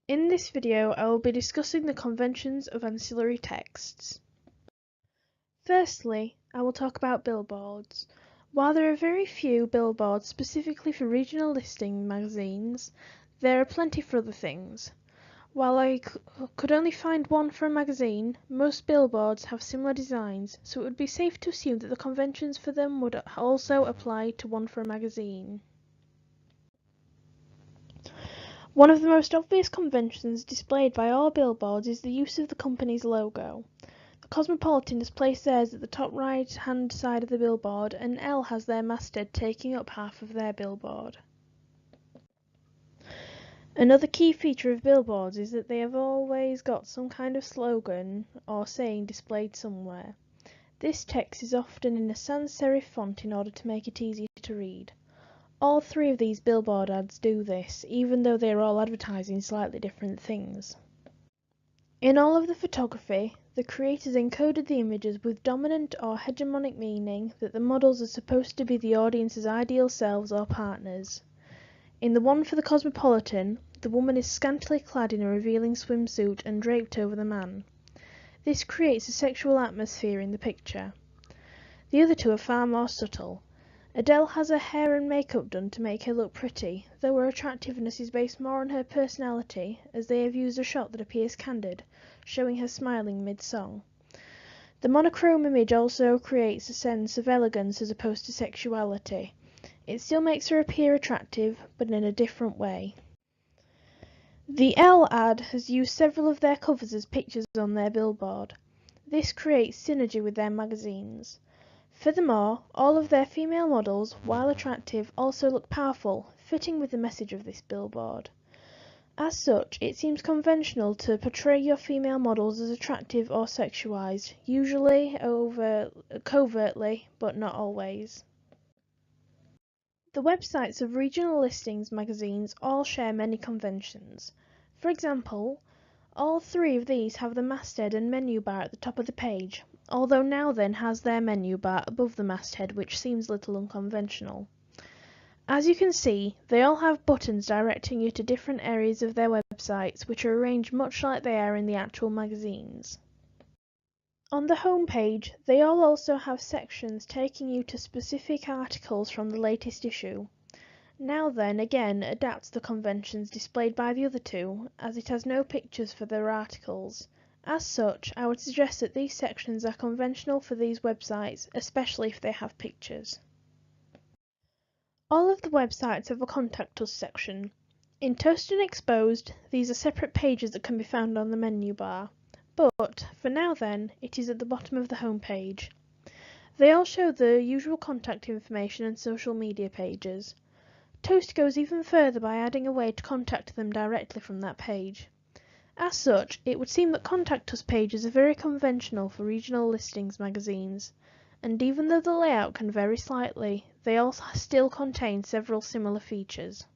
In this video, I will be discussing the conventions of ancillary texts. Firstly, I will talk about billboards. While there are very few billboards specifically for regional listing magazines, there are plenty for other things. While I could only find one for a magazine, most billboards have similar designs, so it would be safe to assume that the conventions for them would also apply to one for a magazine. One of the most obvious conventions displayed by all billboards is the use of the company's logo. The Cosmopolitan has placed theirs at the top right-hand side of the billboard, and Elle has their masthead taking up half of their billboard. Another key feature of billboards is that they have always got some kind of slogan or saying displayed somewhere. This text is often in a sans serif font in order to make it easier to read. All three of these billboard ads do this, even though they are all advertising slightly different things. In all of the photography, the creators encoded the images with dominant or hegemonic meaning that the models are supposed to be the audience's ideal selves or partners. In the one for the Cosmopolitan, the woman is scantily clad in a revealing swimsuit and draped over the man. This creates a sexual atmosphere in the picture. The other two are far more subtle. Adele has her hair and makeup done to make her look pretty, though her attractiveness is based more on her personality, as they have used a shot that appears candid, showing her smiling mid-song. The monochrome image also creates a sense of elegance as opposed to sexuality. It still makes her appear attractive, but in a different way. The Elle ad has used several of their covers as pictures on their billboard. This creates synergy with their magazines. Furthermore, all of their female models, while attractive, also look powerful, fitting with the message of this billboard. As such, it seems conventional to portray your female models as attractive or sexualized, usually covertly, but not always. The websites of regional listings magazines all share many conventions. For example, all three of these have the masthead and menu bar at the top of the page, although Now Then has their menu bar above the masthead, which seems a little unconventional. As you can see, they all have buttons directing you to different areas of their websites, which are arranged much like they are in the actual magazines. On the home page, they all also have sections taking you to specific articles from the latest issue. Now Then again adapts the conventions displayed by the other two, as it has no pictures for their articles. As such, I would suggest that these sections are conventional for these websites, especially if they have pictures. All of the websites have a Contact Us section. In Toasted and Exposed, these are separate pages that can be found on the menu bar, but for Now Then, it is at the bottom of the home page. They all show the usual contact information and social media pages. Toast goes even further by adding a way to contact them directly from that page. As such, it would seem that Contact Us pages are very conventional for regional listings magazines, and even though the layout can vary slightly, they all still contain several similar features.